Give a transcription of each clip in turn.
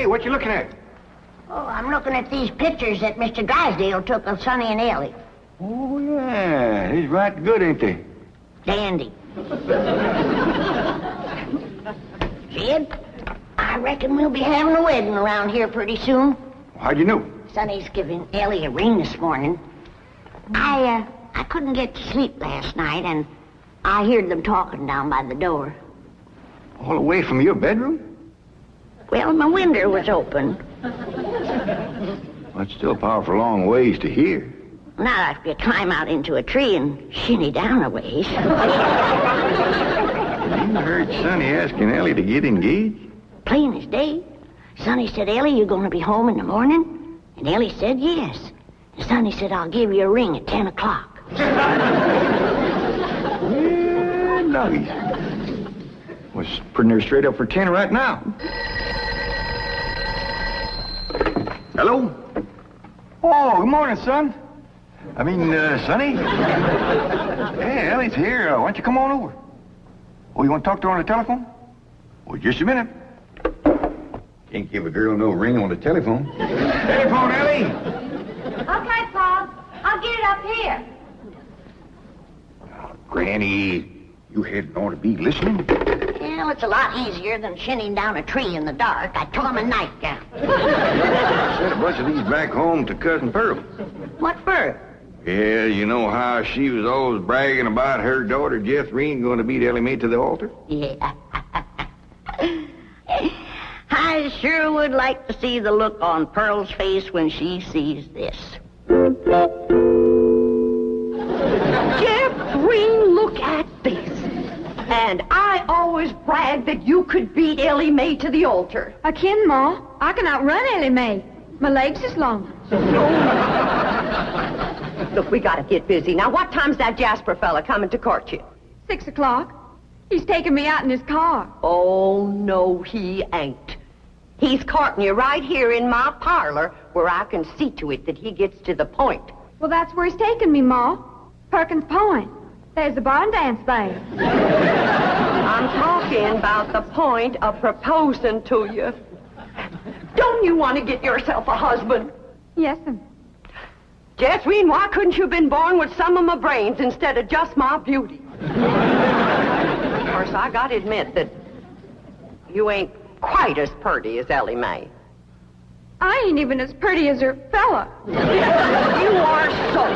Granny, what you looking at? Oh, I'm looking at these pictures that Mr. Drysdale took of Sonny and Elly. Oh, yeah. He's right good, ain't they? Dandy. Jed, I reckon we'll be having a wedding around here pretty soon. How'd you know? Sonny's giving Elly a ring this morning. I couldn't get to sleep last night, and I heard them talking down by the door. All the way from your bedroom? Well, my window was open. Well, it's still a powerful long ways to hear. Now I could climb out into a tree and shinny down a ways. You heard Sonny asking Elly to get engaged? Plain as day. Sonny said, Elly, you going to be home in the morning? And Elly said, yes. And Sonny said, I'll give you a ring at 10 o'clock. Yeah, nuggies. Was putting her straight up for 10 right now. Hello? Oh, good morning, son. Sonny? Hey, Elly's here. Why don't you come on over? Oh, you want to talk to her on the telephone? Well, just a minute. Can't give a girl no ring on the telephone. Telephone, Elly! Okay, Pa. I'll get it up here. Oh, Granny, you hadn't ought to be listening. Well, it's a lot easier than shinning down a tree in the dark. I took him a nightgown. Sent a bunch of these back home to Cousin Pearl. What for? Yeah, you know how she was always bragging about her daughter, Jethrine, going to beat Elly May to the altar? Yeah. I sure would like to see the look on Pearl's face when she sees this. Jethrine, look at this. And I always bragged that you could beat Elly May to the altar. I can, Ma. I can outrun Elly May. My legs is long. Look, we gotta get busy. Now, what time's that Jasper fella coming to court you? 6 o'clock. He's taking me out in his car. Oh, no, he ain't. He's courting you right here in my parlor where I can see to it that he gets to the point. Well, that's where he's taking me, Ma. Perkins Point. There's a barn dance there. I'm talking about the point of proposing to you. Don't you want to get yourself a husband? Yes, sir. Jethrine, why couldn't you have been born with some of my brains instead of just my beauty? Of course, I gotta admit that you ain't quite as pretty as Elly May. I ain't even as pretty as her fella. You are so...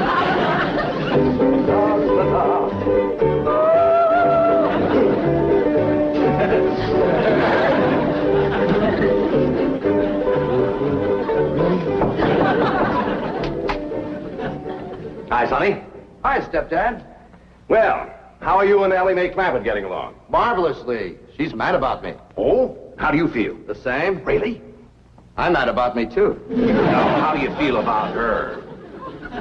Hi, Sonny. Hi, Stepdad. Well, how are you and Elly May Clampett getting along? Marvelously. She's mad about me. Oh? How do you feel? The same? Really? I'm mad about me, too. Now, how do you feel about her?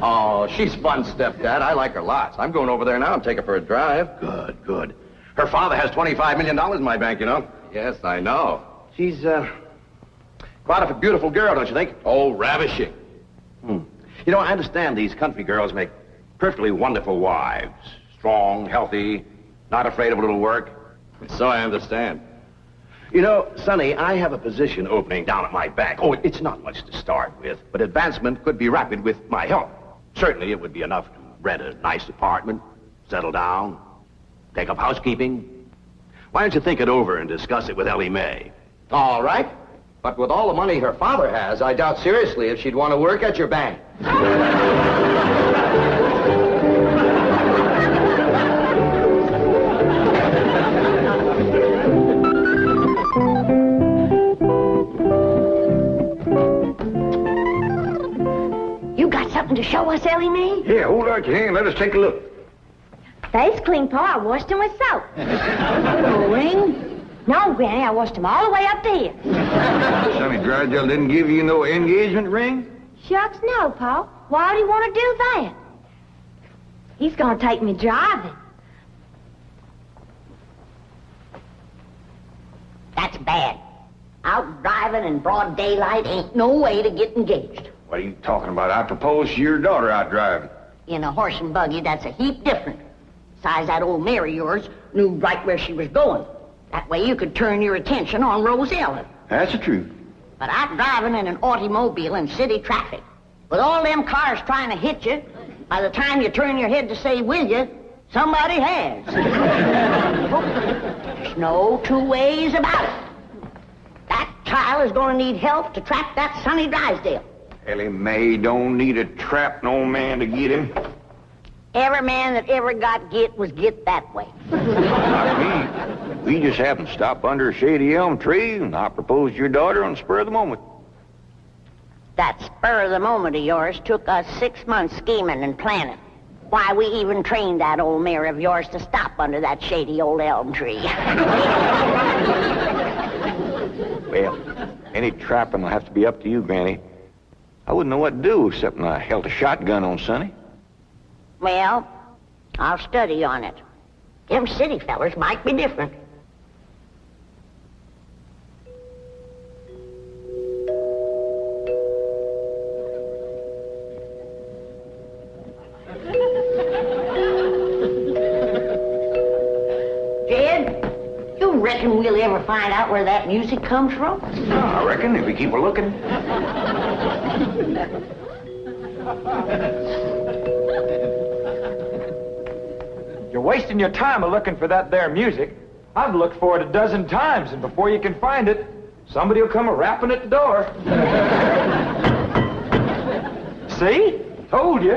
Oh, she's fun, Stepdad. I like her lots. I'm going over there now and take her for a drive. Good, good. Her father has $25 million in my bank, you know. Yes, I know. She's, quite a beautiful girl, don't you think? Oh, ravishing. You know, I understand these country girls make perfectly wonderful wives. Strong, healthy, not afraid of a little work. So I understand. You know, Sonny, I have a position opening down at my bank. Oh, it's not much to start with, but advancement could be rapid with my help. Certainly, it would be enough to rent a nice apartment, settle down, take up housekeeping. Why don't you think it over and discuss it with Elly May? All right. But with all the money her father has, I doubt seriously if she'd want to work at your bank. You got something to show us, Elly May? Yeah, hold out your hand. Let us take a look. Face clean, Pa. I washed him with soap. No ring? No, Granny, I washed him all the way up to here. Sonny Drysdale didn't give you no engagement ring? Shucks, no, Pa. Why would he want to do that? He's going to take me driving. That's bad. Out driving in broad daylight ain't no way to get engaged. What are you talking about? I proposed to your daughter out driving. In a horse and buggy, that's a heap different. Besides, that old mare of yours knew right where she was going. That way you could turn your attention on Rosella. That's the truth. But I'm driving in an automobile in city traffic. With all them cars trying to hit you, by the time you turn your head to say, will you, somebody has. There's no two ways about it. That child is going to need help to trap that Sonny Drysdale. Elly May don't need to trap no man to get him. Every man that ever got get was get that way. Not me. We just happened to stop under a shady elm tree, and I proposed to your daughter on the spur of the moment. That spur of the moment of yours took us 6 months scheming and planning. Why, we even trained that old mare of yours to stop under that shady old elm tree. Well, any trapping will have to be up to you, Granny. I wouldn't know what to do except when I held a shotgun on Sonny. Well, I'll study on it. Them city fellers might be different. Jed, you reckon we'll ever find out where that music comes from? I reckon if we keep a looking. You're wasting your time looking for that there music. I've looked for it a dozen times, and before you can find it, somebody will come a-rapping at the door. See? Told you.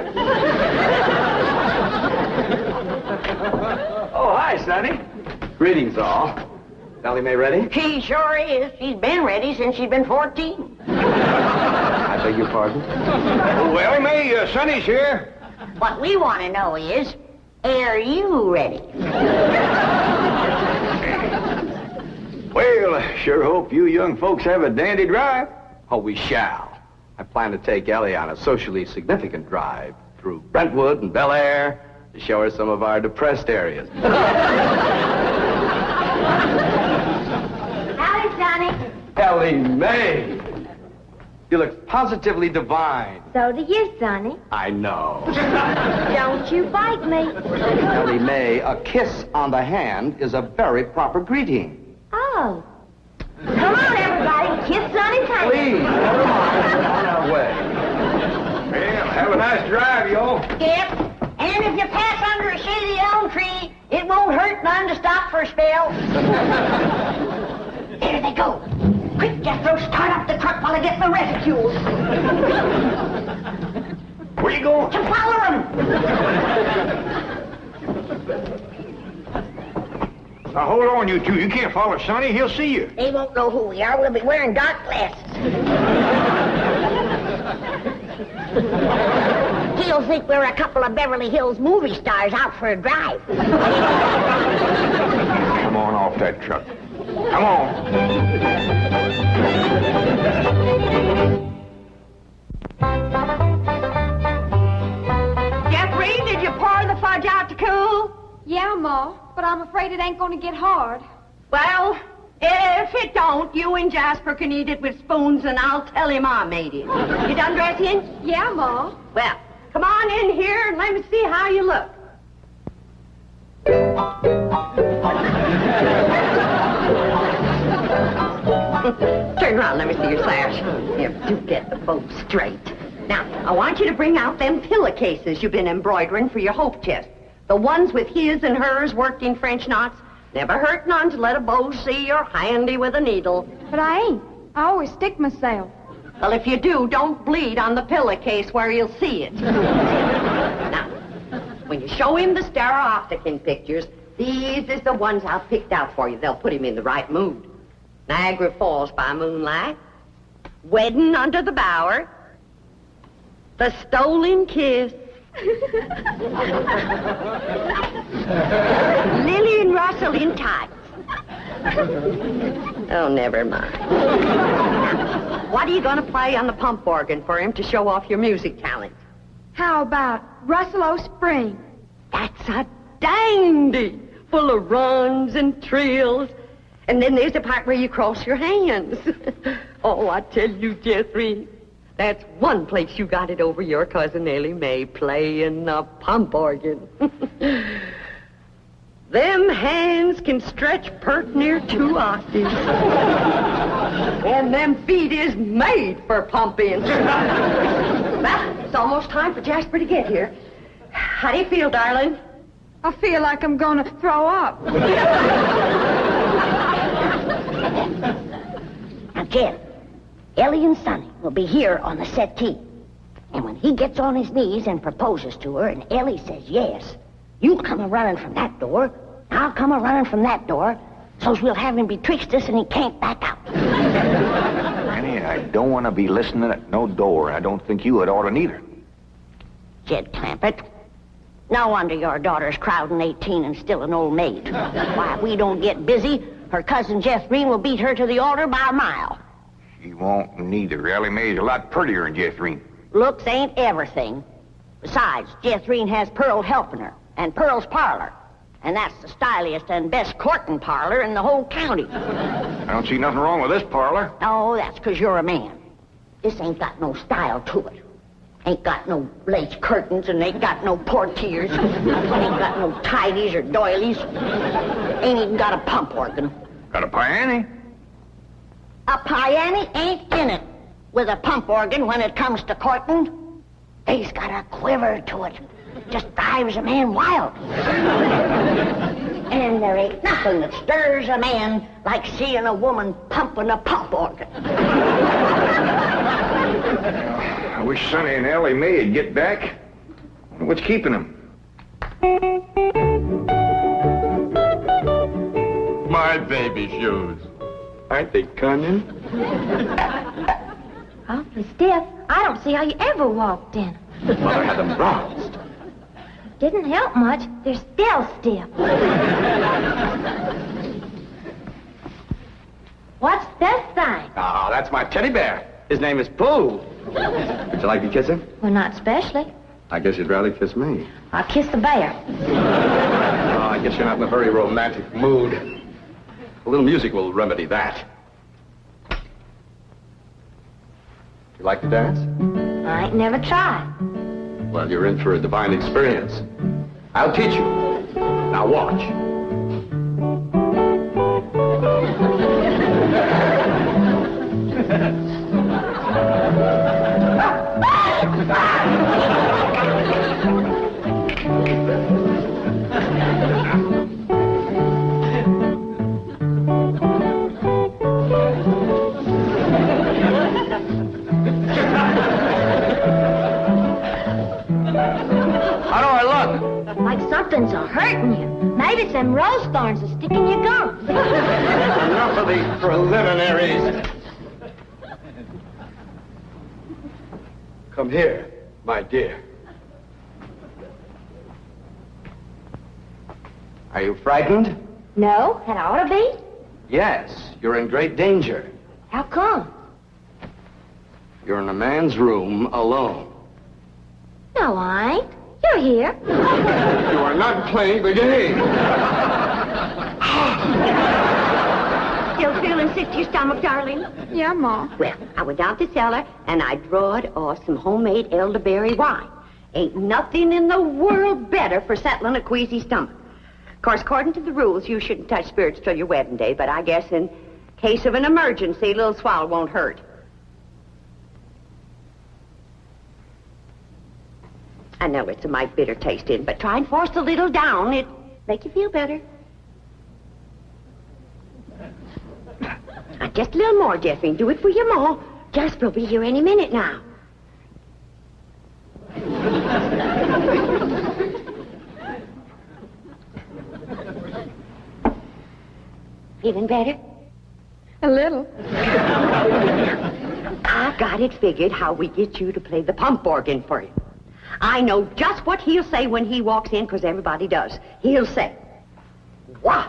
Oh, hi, Sonny. Greetings, all. Elly May ready? She sure is. She's been ready since she's been 14. I beg your pardon? Oh, Elly May, Sonny's here. What we want to know is, are you ready? Well, I sure hope you young folks have a dandy drive. Oh, we shall. I plan to take Elly on a socially significant drive through Brentwood and Bel Air to show her some of our depressed areas. Howdy, Sonny. Elly May! You look positively divine. So do you, Sonny. I know. Don't you bite me. Elly May, a kiss on the hand is a very proper greeting. Oh. Come on, everybody. Kiss Sonny's hand. Please, never mind. We're on our way. Well, have a nice drive, y'all. Yep. And if you pass under a shady elm tree, it won't hurt none to stop for a spell. There they go. Quick, Jethro, start up the truck while I get the reticule. Where you going? To follow them. Now, hold on, you two. You can't follow Sonny. He'll see you. They won't know who we are. We'll be wearing dark glasses. He'll think we're a couple of Beverly Hills movie stars out for a drive. Come on off that truck. Come on. Jethrine, did you pour the fudge out to cool? Yeah, Ma, but I'm afraid it ain't going to get hard. Well, if it don't, you and Jasper can eat it with spoons, and I'll tell him I made it. You done dressing? Yeah, Ma. Well, come on in here and let me see how you look. Turn around, let me see your sash. Here, do get the bow straight. Now, I want you to bring out them pillowcases you've been embroidering for your hope chest. The ones with his and hers worked in French knots. Never hurt none to let a beau see you're handy with a needle. But I ain't. I always stick myself. Well, if you do, don't bleed on the pillowcase where you'll see it. Now, when you show him the stereopticon pictures, these is the ones I've picked out for you. They'll put him in the right mood. Niagara Falls by moonlight, Wedding under the Bower, The Stolen Kiss, Lily and Russell in tights. Oh, never mind. What are you going to play on the pump organ for him to show off your music talent? How about Russell O'Spring? That's a dandy, full of runs and trills. And then there's the part where you cross your hands. Oh, I tell you, Jethrine, that's one place you got it over your cousin Elly May, playing the pump organ. Them hands can stretch pert near 2 octaves. And them feet is made for pumping. Well, it's almost time for Jasper to get here. How do you feel, darling? I feel like I'm gonna throw up. Now, Jen, Ellie and Sonny will be here on the settee. And when he gets on his knees and proposes to her, and Ellie says yes, you come a-running from that door, I'll come a-running from that door, so's we'll have him betwixt us and he can't back out. Annie, I don't want to be listening at no door. I don't think you would ought to neither. Jed Clampett, no wonder your daughter's crowding 18 and still an old maid. Why, if we don't get busy, her cousin Jethrine will beat her to the altar by a mile. She won't neither. Elly May's a lot prettier than Jethrine. Looks ain't everything. Besides, Jethrine has Pearl helping her, and Pearl's parlor. And that's the styliest and best courting parlor in the whole county. I don't see nothing wrong with this parlor. Oh, that's 'cause you're a man. This ain't got no style to it. Ain't got no lace curtains and ain't got no portieres. Ain't got no tidies or doilies. Ain't even got a pump organ. Got a piano? A piano ain't in it with a pump organ when it comes to courting. They's got a quiver to it. Just drives a man wild. And there ain't nothing that stirs a man like seeing a woman pumping a pump organ. I wish Sonny and Elly May would get back. Wonder what's keeping them? My baby shoes. Aren't they cunning? Awfully stiff. I don't see how you ever walked in. Mother had them bronzed. Didn't help much. They're still stiff. What's this thing? Oh, that's my teddy bear. His name is Pooh. Would you like to kiss him? Well, not especially. I guess you'd rather kiss me. I'll kiss the bear. Oh, I guess you're not in a very romantic mood. A little music will remedy that. You like to dance? I ain't never tried. Well, you're in for a divine experience. I'll teach you. Now watch. How do I look? Like something's a-hurting you. Maybe some rose thorns are sticking your gums. Enough of these preliminaries. Come here, my dear. Are you frightened? No, that ought to be. Yes, you're in great danger. How come? You're in a man's room alone. No, I ain't. You're here. You are not playing the game. Still feeling sick to your stomach, darling? Yeah, Ma. Well, I went down to the cellar and I drawed off some homemade elderberry wine. Ain't nothing in the world better for settling a queasy stomach. Of course, according to the rules, you shouldn't touch spirits till your wedding day, but I guess in case of an emergency, a little swallow won't hurt. I know it's a mite bitter tasting, but try and force a little down. It make you feel better. Just a little more, Jethrine. Do it for your ma. Jasper will be here any minute now. Feeling better? A little. I got it figured how we get you to play the pump organ for you. I know just what he'll say when he walks in, because everybody does. He'll say, "Why,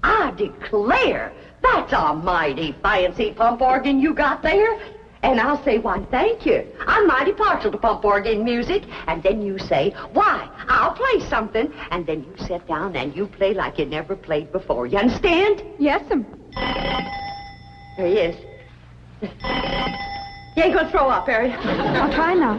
I declare, that's a mighty fancy pump organ you got there." And I'll say, "Why, thank you. I'm mighty partial to pump organ music." And then you say, "Why, I'll play something." And then you sit down and you play like you never played before. You understand? Yes'm. There he is. You ain't gonna throw up, Harry. I'll try not.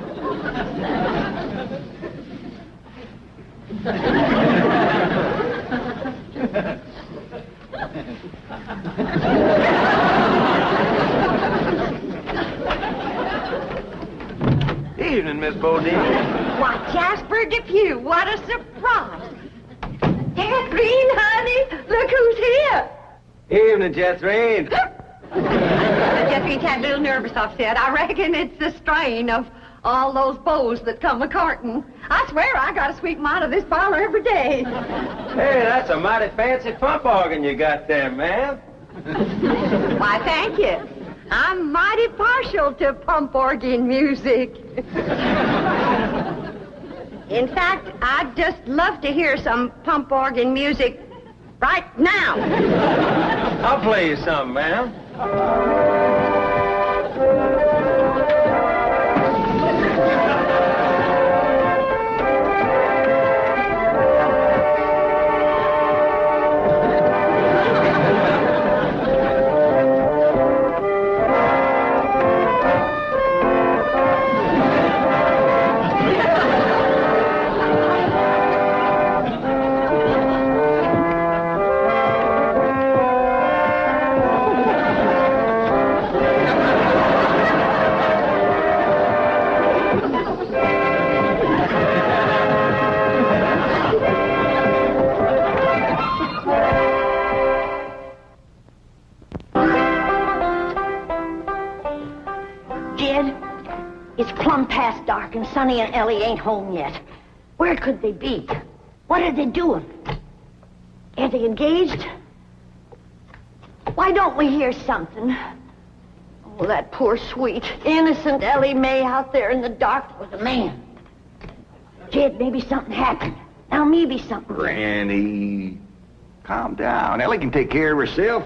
Miss Bodine. Why, Jasper Depew, what a surprise. Jethrine, honey, look who's here. Evening, Jethrine. Jethrine got a little nervous, I've said. I reckon it's the strain of all those beaux that come a-courting. I swear I got to sweep them out of this parlor every day. Hey, that's a mighty fancy pump organ you got there, ma'am. Why, thank you. I'm mighty partial to pump organ music. In fact, I'd just love to hear some pump organ music right now. I'll play you some, ma'am. It's plumb past dark, and Sonny and Elly ain't home yet. Where could they be? What are they doing? Are they engaged? Why don't we hear something? Oh, that poor, sweet, innocent Elly May out there in the dark with a man. Jed, maybe something happened. Now maybe something... Granny, calm down. Elly can take care of herself.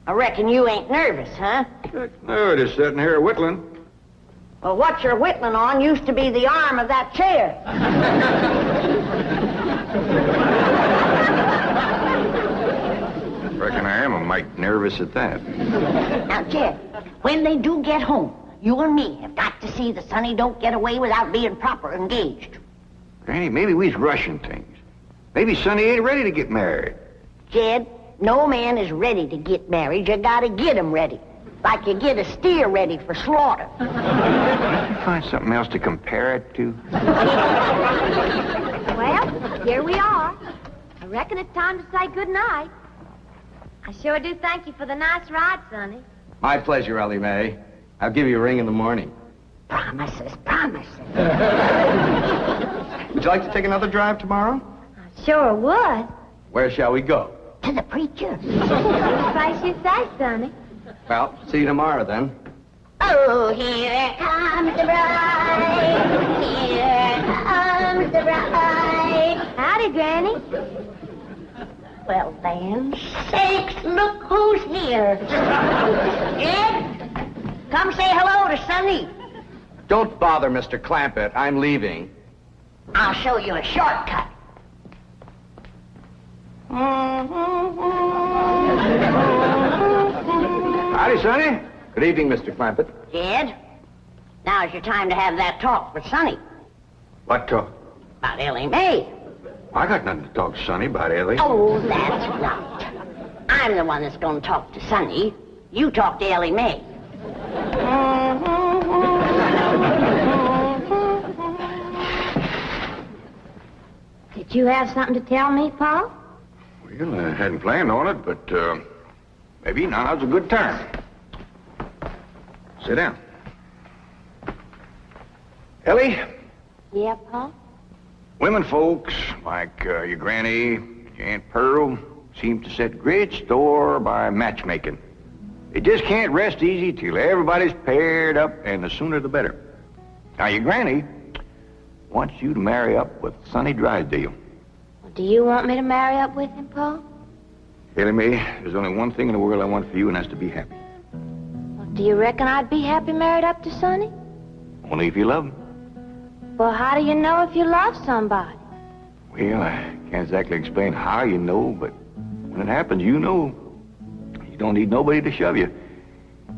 I reckon you ain't nervous, huh? No, just sitting here whittling. Well, what you're whittling on used to be the arm of that chair. Reckon I am a mite nervous at that. Now, Jed, when they do get home, you and me have got to see that Sonny don't get away without being proper engaged. Granny, maybe we's rushing things. Maybe Sonny ain't ready to get married. Jed, no man is ready to get married. You gotta get him ready. Like you get a steer ready for slaughter. Can't you find something else to compare it to? Well, here we are. I reckon it's time to say good night. I sure do thank you for the nice ride, Sonny. My pleasure, Elly May. I'll give you a ring in the morning. Promises, promises. Would you like to take another drive tomorrow? I sure would. Where shall we go? To the preacher. Any place you say, Sonny. Well, see you tomorrow, then. Oh, here comes the bride. Here comes the bride. Howdy, Granny. Well, then, sakes, look who's here. Jed, come say hello to Sonny. Don't bother, Mr. Clampett. I'm leaving. I'll show you a shortcut. Howdy, Sonny. Good evening, Mr. Clampett. Jed, now's your time to have that talk with Sonny What talk? about Elly May. I got nothing to talk to Sonny about, Elly. Oh, that's right. I'm the one that's going to talk to Sonny. You talk to Elly May. Did you have something to tell me, Paul? Well, I hadn't planned on it, but maybe now's a good time. Sit down. Elly, Yeah, Paul? women folks like your granny, your Aunt Pearl, seem to set great store by matchmaking. They just can't rest easy till everybody's paired up, and the sooner the better. Now, your granny wants you to marry up with Sonny Drysdale. Well, do you want me to marry up with him, Paul? Elly May, there's only one thing in the world I want for you, and that's to be happy. Well, do you reckon I'd be happy married up to Sonny? Only if you love him. Well, how do you know if you love somebody? Well, I can't exactly explain how you know, but when it happens, you know. You don't need nobody to shove you.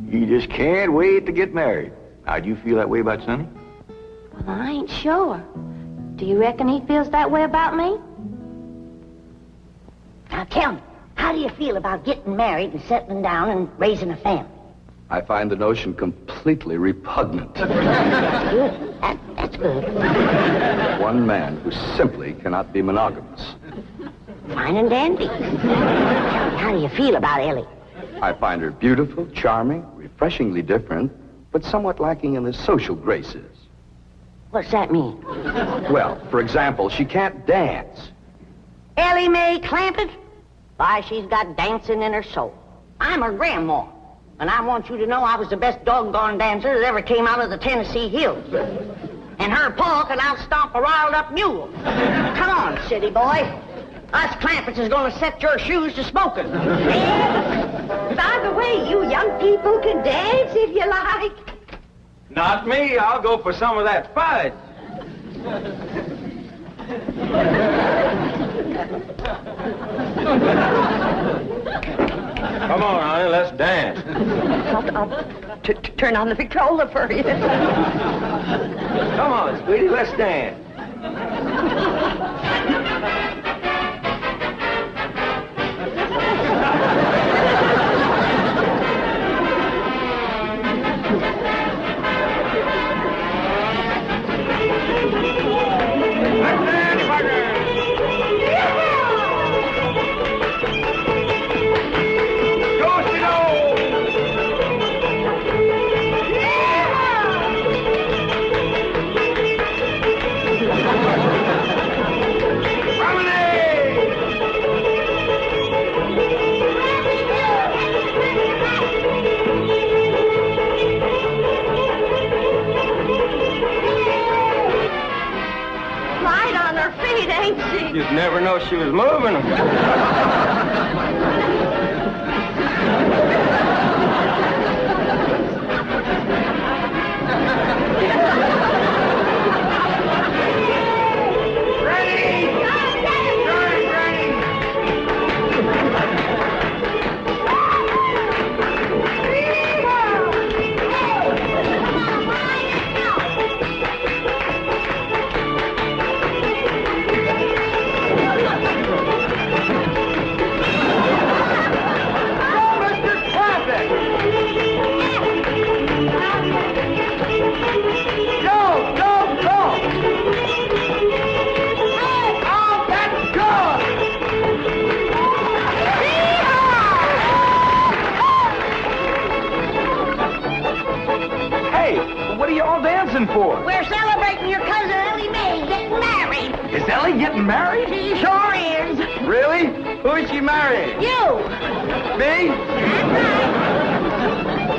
You just can't wait to get married. Now, do you feel that way about Sonny? Well, I ain't sure. Do you reckon he feels that way about me? Now, tell me, how do you feel about getting married and settling down and raising a family? I find the notion completely repugnant. Good. That's good. One man who simply cannot be monogamous. Fine and dandy. How do you feel about Ellie? I find her beautiful, charming, refreshingly different, but somewhat lacking in the social graces. What's that mean? Well, for example, she can't dance. Elly May Clampett? Why, she's got dancing in her soul. I'm her grandma, and I want you to know I was the best doggone dancer that ever came out of the Tennessee hills. And her pa can outstomp a riled-up mule. Come on, city boy. Us Clampetts is gonna set your shoes to smoking. By the way, you young people can dance if you like. Not me. I'll go for some of that fudge. Come on, honey, let's dance. I'll turn on the Victrola for you. Come on, sweetie, let's dance. You'd never know she was moving them. For? We're celebrating your cousin Elly May getting married. Is Elly getting married? She sure is. Really? Who is she marrying? You. Me? That's right.